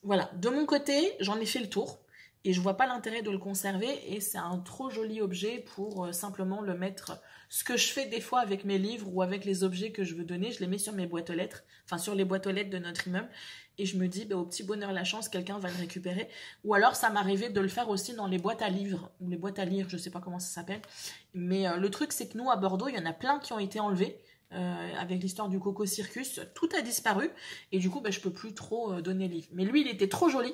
voilà, de mon côté, j'en ai fait le tour. Et je vois pas l'intérêt de le conserver. Et c'est un trop joli objet pour simplement le mettre... Ce que je fais des fois avec mes livres ou avec les objets que je veux donner, je les mets sur mes boîtes aux lettres. Enfin, sur les boîtes aux lettres de notre immeuble. Et je me dis, bah, au petit bonheur la chance, quelqu'un va le récupérer. Ou alors, ça m'arrivait de le faire aussi dans les boîtes à livres. Ou les boîtes à lire, je sais pas comment ça s'appelle. Mais le truc, c'est que nous, à Bordeaux, il y en a plein qui ont été enlevés. Avec l'histoire du Coco Circus, tout a disparu. Et du coup, bah, je peux plus trop donner le livre. Mais lui, il était trop joli.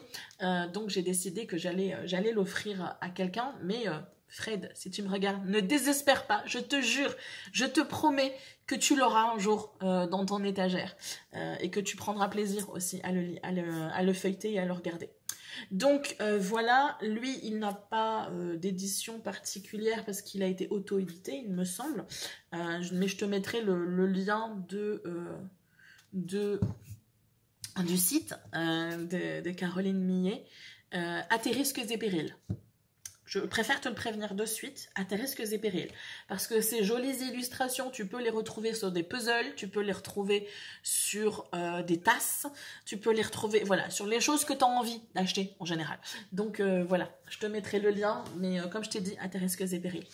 Donc, j'ai décidé que j'allais l'offrir à quelqu'un. Mais... Fred, si tu me regardes, ne désespère pas, je te jure, je te promets que tu l'auras un jour dans ton étagère et que tu prendras plaisir aussi à le feuilleter et à le regarder. Donc voilà, lui, il n'a pas d'édition particulière parce qu'il a été auto-édité, il me semble. Mais je te mettrai le lien du site de Caroline Millet, À tes risques et périls. Je préfère te le prévenir de suite, à tes risques et périls. Parce que ces jolies illustrations, tu peux les retrouver sur des puzzles, tu peux les retrouver sur des tasses, tu peux les retrouver, voilà, sur les choses que tu as envie d'acheter en général. Donc voilà, je te mettrai le lien, mais comme je t'ai dit, à tes risques et périls.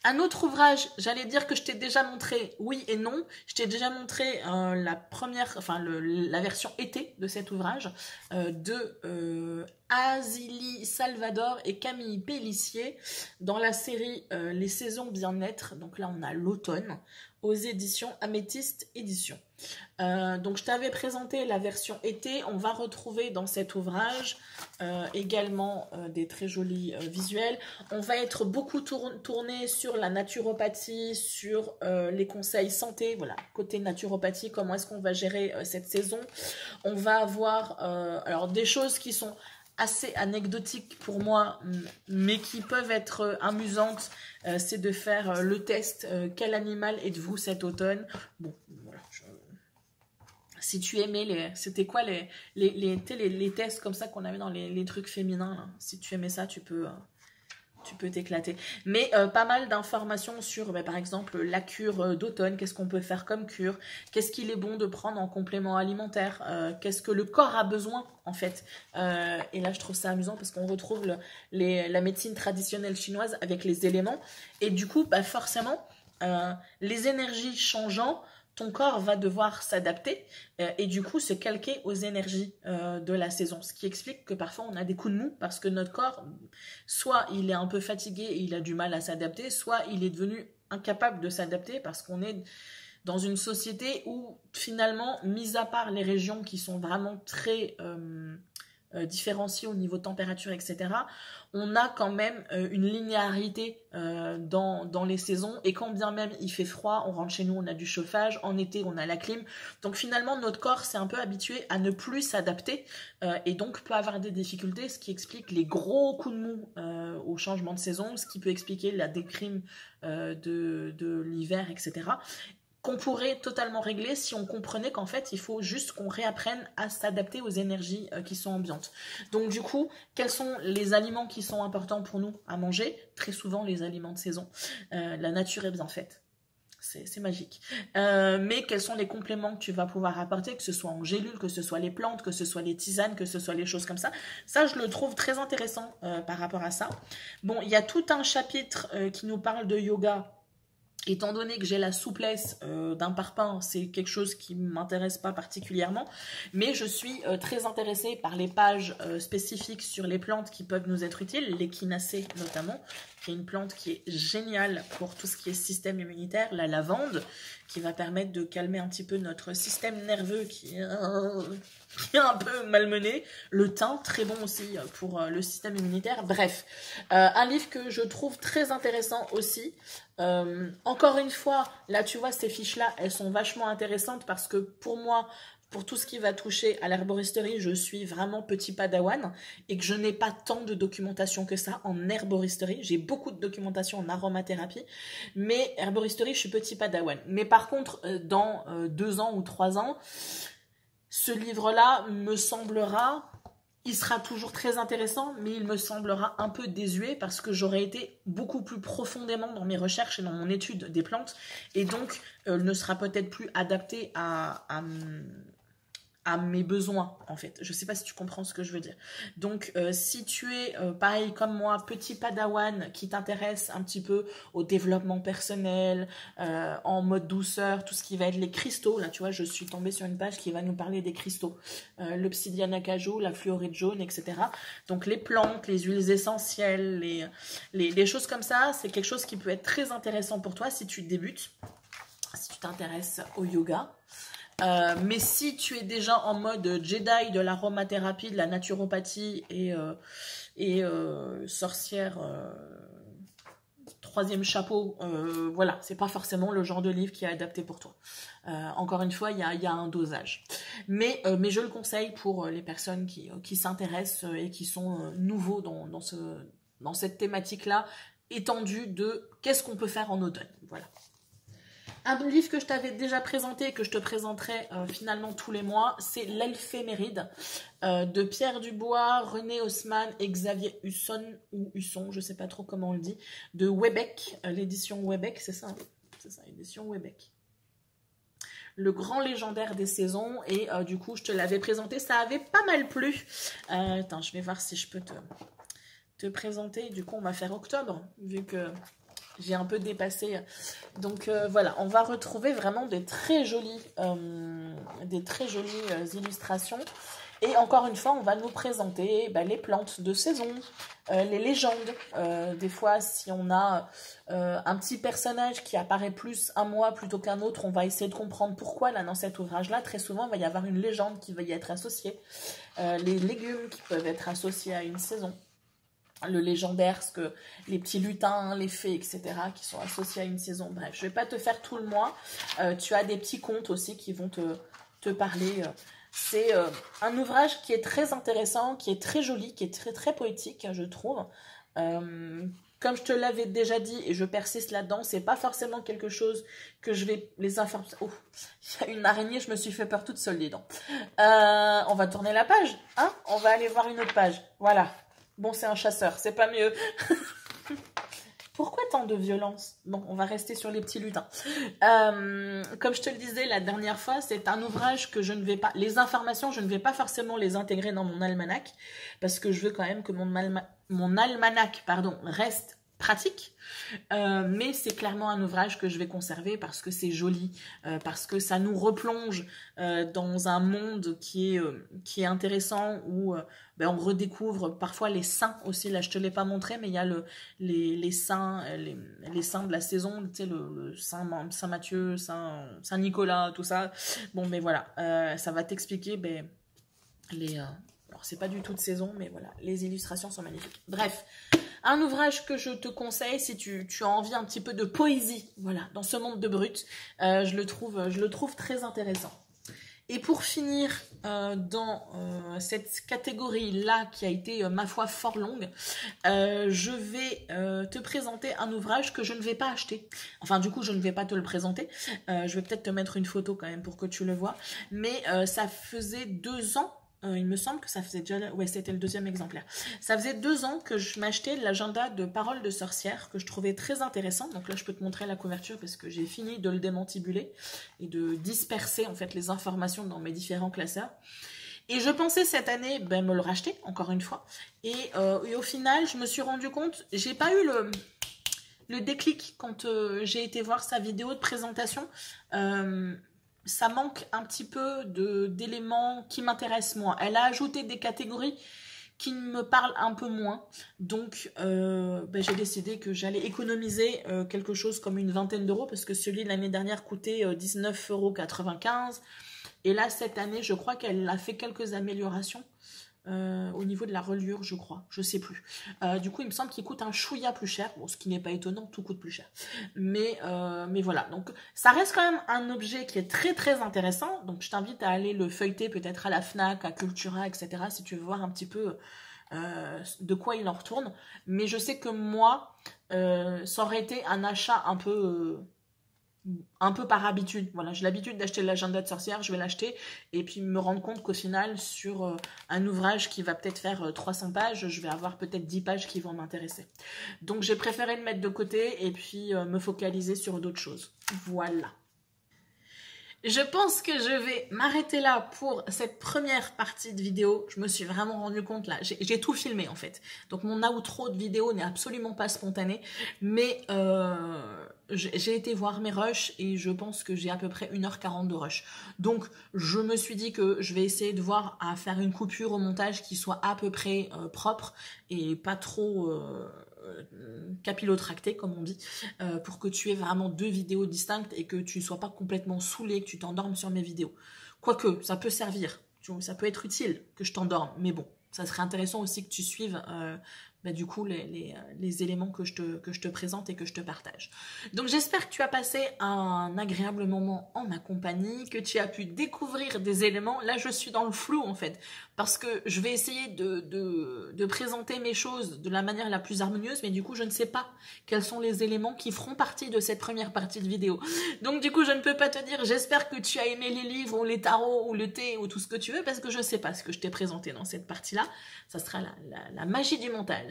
Un autre ouvrage, j'allais dire que je t'ai déjà montré, oui et non. Je t'ai déjà montré la version été de cet ouvrage de Azili Salvador et Camille Pélissier dans la série Les Saisons Bien-être. Donc là, on a l'automne aux éditions Améthyste Éditions. Donc je t'avais présenté la version été. On va retrouver dans cet ouvrage également des très jolis visuels. On va être beaucoup tourné sur la naturopathie, sur les conseils santé, voilà, côté naturopathie, comment est-ce qu'on va gérer cette saison. On va avoir alors des choses qui sont assez anecdotiques pour moi, mais qui peuvent être amusantes. C'est de faire le test quel animal êtes-vous cet automne. Bon, voilà, si tu aimais c'était quoi les tests comme ça qu'on avait dans les trucs féminins là. Si tu aimais ça, tu peux t'éclater. Mais pas mal d'informations sur, par exemple, la cure d'automne, qu'est-ce qu'on peut faire comme cure, qu'est-ce qu'il est bon de prendre en complément alimentaire, qu'est-ce que le corps a besoin, en fait. Et là, je trouve ça amusant parce qu'on retrouve la médecine traditionnelle chinoise avec les éléments. Et du coup, forcément, les énergies changeant, ton corps va devoir s'adapter et du coup se calquer aux énergies de la saison. Ce qui explique que parfois on a des coups de mou parce que notre corps, soit il est un peu fatigué et il a du mal à s'adapter, soit il est devenu incapable de s'adapter parce qu'on est dans une société où finalement, mis à part les régions qui sont vraiment très différenciées au niveau température, etc., on a quand même une linéarité dans les saisons, et quand bien même il fait froid, on rentre chez nous, on a du chauffage, en été on a la clim, donc finalement notre corps s'est un peu habitué à ne plus s'adapter et donc peut avoir des difficultés, ce qui explique les gros coups de mou au changement de saison, ce qui peut expliquer la déprime de l'hiver, etc., qu'on pourrait totalement régler si on comprenait qu'en fait, il faut juste qu'on réapprenne à s'adapter aux énergies qui sont ambiantes. Donc du coup, quels sont les aliments qui sont importants pour nous à manger? Très souvent, les aliments de saison. La nature est bien faite. C'est magique. Mais quels sont les compléments que tu vas pouvoir apporter, que ce soit en gélule, que ce soit les plantes, que ce soit les tisanes, que ce soit les choses comme ça. Ça, je le trouve très intéressant par rapport à ça. Bon, il y a tout un chapitre qui nous parle de yoga. Étant donné que j'ai la souplesse d'un parpaing, c'est quelque chose qui ne m'intéresse pas particulièrement, mais je suis très intéressée par les pages spécifiques sur les plantes qui peuvent nous être utiles, l'échinacée notamment, qui est une plante qui est géniale pour tout ce qui est système immunitaire, la lavande, qui va permettre de calmer un petit peu notre système nerveux qui est un peu malmené, le thym, très bon aussi pour le système immunitaire, bref. Un livre que je trouve très intéressant aussi. Encore une fois, là tu vois, ces fiches-là, elles sont vachement intéressantes parce que pour moi, pour tout ce qui va toucher à l'herboristerie, je suis vraiment petit padawan et que je n'ai pas tant de documentation que ça en herboristerie. J'ai beaucoup de documentation en aromathérapie, mais herboristerie, je suis petit padawan. Mais par contre, dans 2 ans ou 3 ans, ce livre-là me semblera il sera toujours très intéressant, mais il me semblera un peu désuet parce que j'aurais été beaucoup plus profondément dans mes recherches et dans mon étude des plantes, et donc ne sera peut-être plus adapté à mes besoins, en fait. Je sais pas si tu comprends ce que je veux dire. Donc, si tu es, pareil comme moi, petit padawan qui t'intéresse un petit peu au développement personnel, en mode douceur, tout ce qui va être les cristaux, là, tu vois, je suis tombée sur une page qui va nous parler des cristaux. L'obsidiane acajou, la fluorite jaune, etc. Donc, les plantes, les huiles essentielles, les choses comme ça, c'est quelque chose qui peut être très intéressant pour toi si tu débutes, si tu t'intéresses au yoga. Mais si tu es déjà en mode Jedi de l'aromathérapie, de la naturopathie et sorcière troisième chapeau, voilà, c'est pas forcément le genre de livre qui est adapté pour toi. Encore une fois, il y a un dosage. Mais je le conseille pour les personnes qui s'intéressent et qui sont nouveaux dans cette thématique-là, étendue de qu'est-ce qu'on peut faire en automne. Voilà. Un livre que je t'avais déjà présenté et que je te présenterai finalement tous les mois, c'est L'Éphéméride de Pierre Dubois, René Haussmann et Xavier Husson, ou Husson, je sais pas trop comment on le dit, de Webec, l'édition Webec, c'est ça, hein, c'est ça, édition Webec. Le grand légendaire des saisons, et du coup je te l'avais présenté, ça avait pas mal plu. Attends, je vais voir si je peux te présenter, du coup on va faire octobre, vu que j'ai un peu dépassé. Donc voilà, on va retrouver vraiment des très jolies illustrations. Et encore une fois, on va nous présenter les plantes de saison, les légendes. Des fois, si on a un petit personnage qui apparaît plus un mois plutôt qu'un autre, on va essayer de comprendre pourquoi. Là, dans cet ouvrage-là, très souvent, il va y avoir une légende qui va y être associée. Les légumes qui peuvent être associés à une saison. Le légendaire, ce que les petits lutins, les fées, etc., qui sont associés à une saison. Bref, je vais pas te faire tout le mois. Tu as des petits contes aussi qui vont te parler. C'est un ouvrage qui est très intéressant, qui est très joli, qui est très, très poétique, je trouve. Comme je te l'avais déjà dit, et je persiste là-dedans, c'est pas forcément quelque chose que je vais les informer. Oh, il y a une araignée, je me suis fait peur toute seule, dis donc. On va tourner la page, hein? On va aller voir une autre page. Voilà. Bon, c'est un chasseur, c'est pas mieux. Pourquoi tant de violence? Bon, on va rester sur les petits lutins. Comme je te le disais la dernière fois, c'est un ouvrage que je ne vais pas... Les informations, je ne vais pas forcément les intégrer dans mon almanach, parce que je veux quand même que mon almanach reste pratique. Mais c'est clairement un ouvrage que je vais conserver parce que c'est joli, parce que ça nous replonge dans un monde qui est intéressant, où on redécouvre parfois les saints aussi. Là, je te l'ai pas montré, mais il y a les saints, les saints de la saison, tu sais, le Saint Matthieu, Saint Nicolas, tout ça. Bon, mais voilà, ça va t'expliquer alors, c'est pas du tout de saison, mais voilà, les illustrations sont magnifiques. Bref, un ouvrage que je te conseille si tu as envie un petit peu de poésie, voilà, dans ce monde de brut, je le trouve très intéressant. Et pour finir dans cette catégorie-là qui a été, ma foi, fort longue, je vais te présenter un ouvrage que je ne vais pas acheter. Enfin, du coup, je ne vais pas te le présenter. Je vais peut-être te mettre une photo quand même pour que tu le vois. Mais ça faisait 2 ans. Il me semble que ça faisait déjà... Ouais, c'était le 2e exemplaire. Ça faisait 2 ans que je m'achetais l'agenda de Paroles de sorcière, que je trouvais très intéressant. Donc là, je peux te montrer la couverture parce que j'ai fini de le démantibuler et de disperser en fait les informations dans mes différents classeurs. Et je pensais cette année me le racheter, encore une fois. Et au final, je me suis rendu compte, j'ai pas eu le déclic quand j'ai été voir sa vidéo de présentation. Ça manque un petit peu d'éléments qui m'intéressent moins. Elle a ajouté des catégories qui me parlent un peu moins. Donc, j'ai décidé que j'allais économiser quelque chose comme une vingtaine d'euros, parce que celui de l'année dernière coûtait 19,95 €. Et là, cette année, je crois qu'elle a fait quelques améliorations au niveau de la reliure, je crois. Je sais plus. Du coup, il me semble qu'il coûte un chouïa plus cher. Bon, ce qui n'est pas étonnant, tout coûte plus cher. Mais voilà. Donc, ça reste quand même un objet qui est très, très intéressant. Donc, je t'invite à aller le feuilleter peut-être à la Fnac, à Cultura, etc. si tu veux voir un petit peu de quoi il en retourne. Mais je sais que moi, ça aurait été un achat un peu un peu par habitude. Voilà, j'ai l'habitude d'acheter l'agenda de sorcière, je vais l'acheter et puis me rendre compte qu'au final, sur un ouvrage qui va peut-être faire 300 pages, je vais avoir peut-être 10 pages qui vont m'intéresser. Donc j'ai préféré le mettre de côté et puis me focaliser sur d'autres choses. Voilà. Je pense que je vais m'arrêter là pour cette première partie de vidéo. Je me suis vraiment rendu compte là, j'ai tout filmé en fait. Donc mon outro de vidéo n'est absolument pas spontané, mais j'ai été voir mes rushs et je pense que j'ai à peu près 1h40 de rush. Donc je me suis dit que je vais essayer de voir à faire une coupure au montage qui soit à peu près propre et pas trop capillotracté comme on dit, pour que tu aies vraiment 2 vidéos distinctes et que tu ne sois pas complètement saoulé, que tu t'endormes sur mes vidéos. Quoique, ça peut servir, ça peut être utile que je t'endorme, mais bon, ça serait intéressant aussi que tu suives du coup les éléments que je te présente et que je te partage. Donc j'espère que tu as passé un agréable moment en ma compagnie, que tu as pu découvrir des éléments. Là je suis dans le flou en fait, parce que je vais essayer de présenter mes choses de la manière la plus harmonieuse, mais du coup je ne sais pas quels sont les éléments qui feront partie de cette première partie de vidéo. Donc du coup je ne peux pas te dire j'espère que tu as aimé les livres ou les tarots ou le thé ou tout ce que tu veux, parce que je ne sais pas ce que je t'ai présenté dans cette partie-là. Ça sera la magie du montage.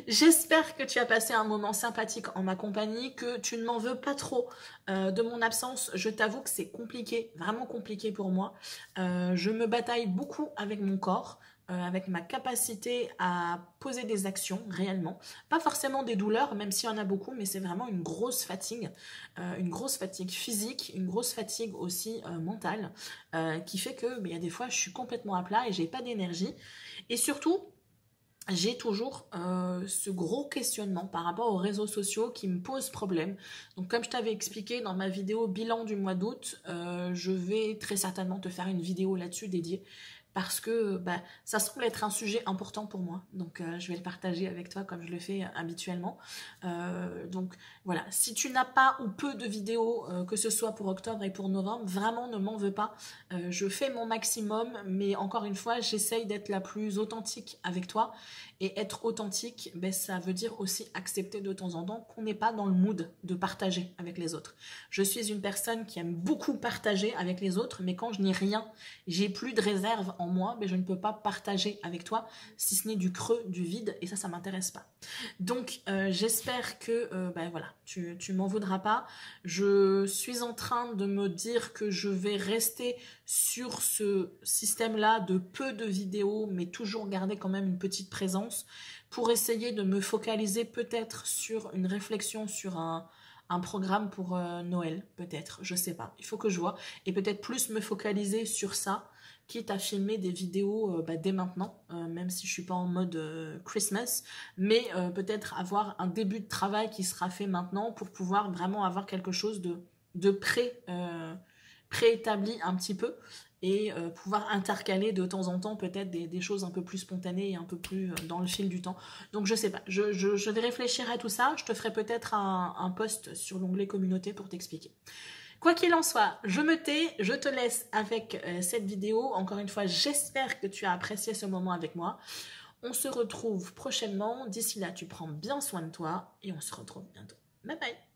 J'espère que tu as passé un moment sympathique en ma compagnie, que tu ne m'en veux pas trop de mon absence. Je t'avoue que c'est compliqué, vraiment compliqué pour moi. Je me bataille beaucoup avec mon corps, avec ma capacité à poser des actions réellement. Pas forcément des douleurs, même s'il y en a beaucoup, mais c'est vraiment une grosse fatigue physique, une grosse fatigue aussi mentale, qui fait que il y a des fois je suis complètement à plat et j'ai pas d'énergie. Et surtout, j'ai toujours ce gros questionnement par rapport aux réseaux sociaux qui me pose problème. Donc comme je t'avais expliqué dans ma vidéo bilan du mois d'août, je vais très certainement te faire une vidéo là-dessus dédiée, parce que ça semble être un sujet important pour moi. Donc je vais le partager avec toi comme je le fais habituellement. Donc voilà, si tu n'as pas ou peu de vidéos, que ce soit pour octobre et pour novembre, vraiment ne m'en veux pas. Je fais mon maximum, mais encore une fois, j'essaye d'être la plus authentique avec toi. Et être authentique, ça veut dire aussi accepter de temps en temps qu'on n'est pas dans le mood de partager avec les autres. Je suis une personne qui aime beaucoup partager avec les autres, mais quand je n'ai rien, j'ai plus de réserve en moi, je ne peux pas partager avec toi, si ce n'est du creux, du vide, et ça m'intéresse pas. Donc j'espère que voilà, tu m'en voudras pas. Je suis en train de me dire que je vais rester sur ce système-là de peu de vidéos, mais toujours garder quand même une petite présence, pour essayer de me focaliser peut-être sur une réflexion sur un programme pour Noël, peut-être, je sais pas, il faut que je vois, et peut-être plus me focaliser sur ça, quitte à filmer des vidéos dès maintenant, même si je suis pas en mode Christmas, mais peut-être avoir un début de travail qui sera fait maintenant pour pouvoir vraiment avoir quelque chose de préétabli un petit peu, et pouvoir intercaler de temps en temps peut-être des choses un peu plus spontanées et un peu plus dans le fil du temps. Donc je sais pas, je vais réfléchir à tout ça, je te ferai peut-être un post sur l'onglet communauté pour t'expliquer. Quoi qu'il en soit, je me tais, je te laisse avec cette vidéo. Encore une fois, j'espère que tu as apprécié ce moment avec moi. On se retrouve prochainement. D'ici là, tu prends bien soin de toi et on se retrouve bientôt. Bye bye!